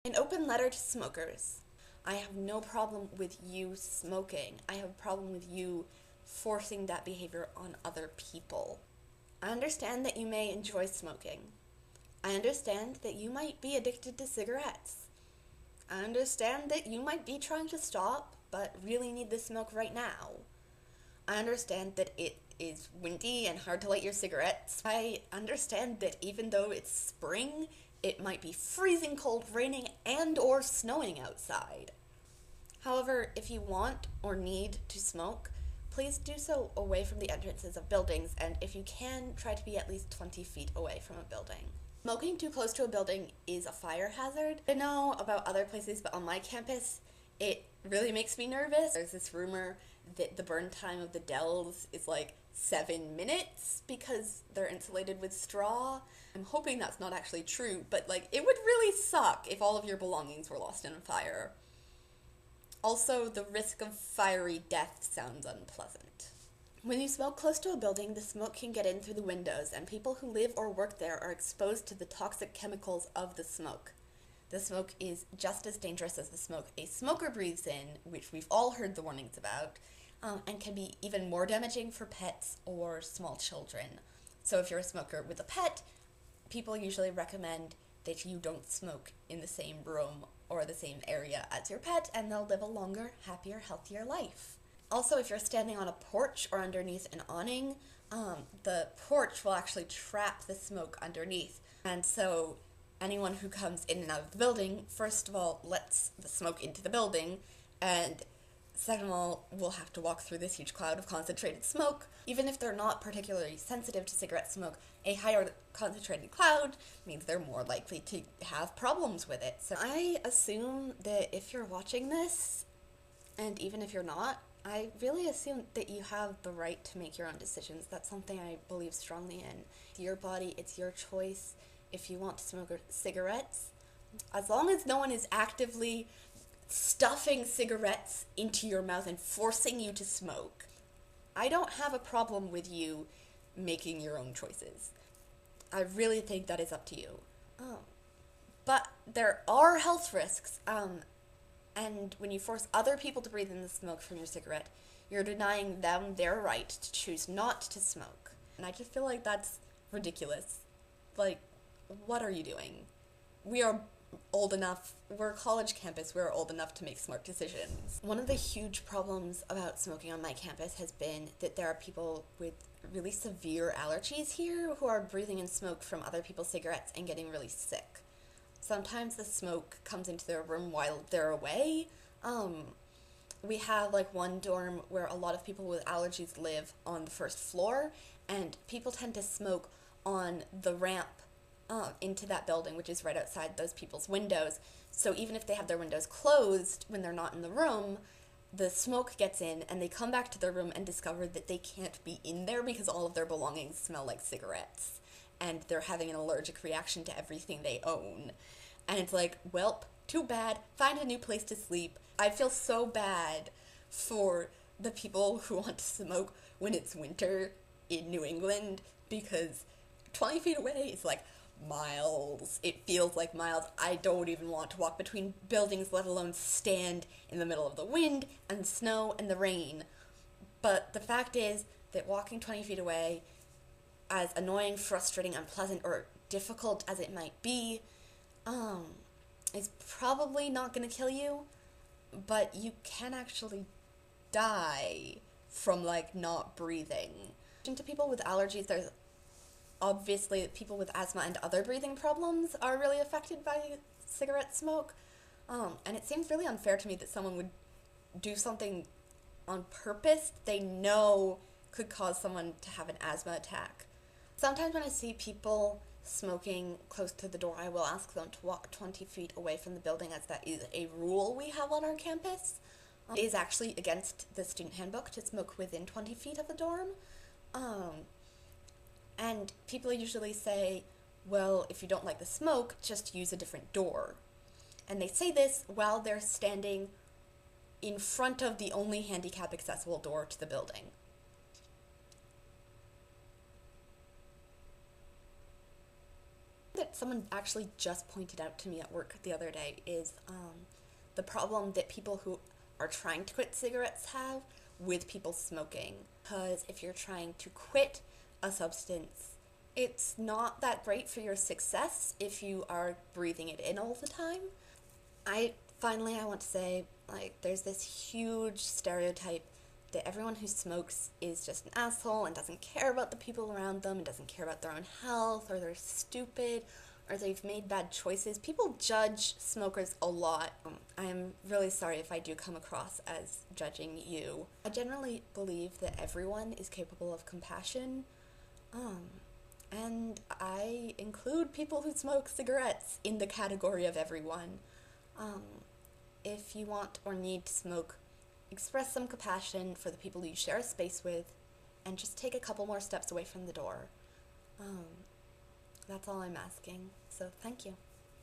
An open letter to smokers. I have no problem with you smoking. I have a problem with you forcing that behavior on other people. I understand that you may enjoy smoking. I understand that you might be addicted to cigarettes. I understand that you might be trying to stop, but really need the smoke right now. I understand that it is windy and hard to light your cigarettes. I understand that even though it's spring, it might be freezing cold, raining, and or snowing outside. However, if you want or need to smoke, please do so away from the entrances of buildings, and if you can, try to be at least 20 feet away from a building. Smoking too close to a building is a fire hazard. I don't know about other places, but on my campus, it really makes me nervous. There's this rumor that the burn time of the Dells is like 7 minutes because they're insulated with straw. I'm hoping that's not actually true, but like it would really suck if all of your belongings were lost in a fire. Also, the risk of fiery death sounds unpleasant. When you smoke close to a building, the smoke can get in through the windows, and people who live or work there are exposed to the toxic chemicals of the smoke. The smoke is just as dangerous as the smoke a smoker breathes in, which we've all heard the warnings about, and can be even more damaging for pets or small children. So if you're a smoker with a pet, people usually recommend that you don't smoke in the same room or the same area as your pet, and they'll live a longer, happier, healthier life. Also, if you're standing on a porch or underneath an awning, the porch will actually trap the smoke underneath. And so anyone who comes in and out of the building, first of all, lets the smoke into the building, and second of all, will have to walk through this huge cloud of concentrated smoke. Even if they're not particularly sensitive to cigarette smoke, a higher concentrated cloud means they're more likely to have problems with it. So I assume that if you're watching this, and even if you're not, I really assume that you have the right to make your own decisions. That's something I believe strongly in. It's your body, it's your choice. If you want to smoke cigarettes, as long as no one is actively stuffing cigarettes into your mouth and forcing you to smoke, I don't have a problem with you making your own choices. I really think that is up to you. But there are health risks, and when you force other people to breathe in the smoke from your cigarette, you're denying them their right to choose not to smoke. And I just feel like that's ridiculous. Like, what are you doing? We are old enough, we're a college campus, we're old enough to make smart decisions. One of the huge problems about smoking on my campus has been that there are people with really severe allergies here who are breathing in smoke from other people's cigarettes and getting really sick. Sometimes the smoke comes into their room while they're away. We have like one dorm where a lot of people with allergies live on the first floor, and people tend to smoke on the ramp into that building, which is right outside those people's windows. So even if they have their windows closed when they're not in the room, the smoke gets in and they come back to their room and discover that they can't be in there because all of their belongings smell like cigarettes, and they're having an allergic reaction to everything they own. And it's like, welp, too bad, find a new place to sleep. I feel so bad for the people who want to smoke when it's winter in New England, because 20 feet away is like miles. It feels like miles. I don't even want to walk between buildings, let alone stand in the middle of the wind and the snow and the rain. But the fact is that walking 20 feet away, as annoying, frustrating, unpleasant, or difficult as it might be, is probably not going to kill you, but you can actually die from like not breathing. To people with allergies, there's obviously people with asthma and other breathing problems are really affected by cigarette smoke, and it seems really unfair to me that someone would do something on purpose they know could cause someone to have an asthma attack. Sometimes when I see people smoking close to the door, I will ask them to walk 20 feet away from the building, as that is a rule we have on our campus. It is actually against the student handbook to smoke within 20 feet of the dorm. And people usually say, well, if you don't like the smoke, just use a different door. And they say this while they're standing in front of the only handicap accessible door to the building. That someone actually just pointed out to me at work the other day is the problem that people who are trying to quit cigarettes have with people smoking. Because if you're trying to quit a substance, it's not that great for your success if you are breathing it in all the time. I want to say, like, there's this huge stereotype that everyone who smokes is just an asshole and doesn't care about the people around them and doesn't care about their own health, or they're stupid, or they've made bad choices. People judge smokers a lot. I am really sorry if I do come across as judging you. I generally believe that everyone is capable of compassion, and I include people who smoke cigarettes in the category of everyone. If you want or need to smoke, express some compassion for the people you share a space with, and just take a couple more steps away from the door. That's all I'm asking, so thank you.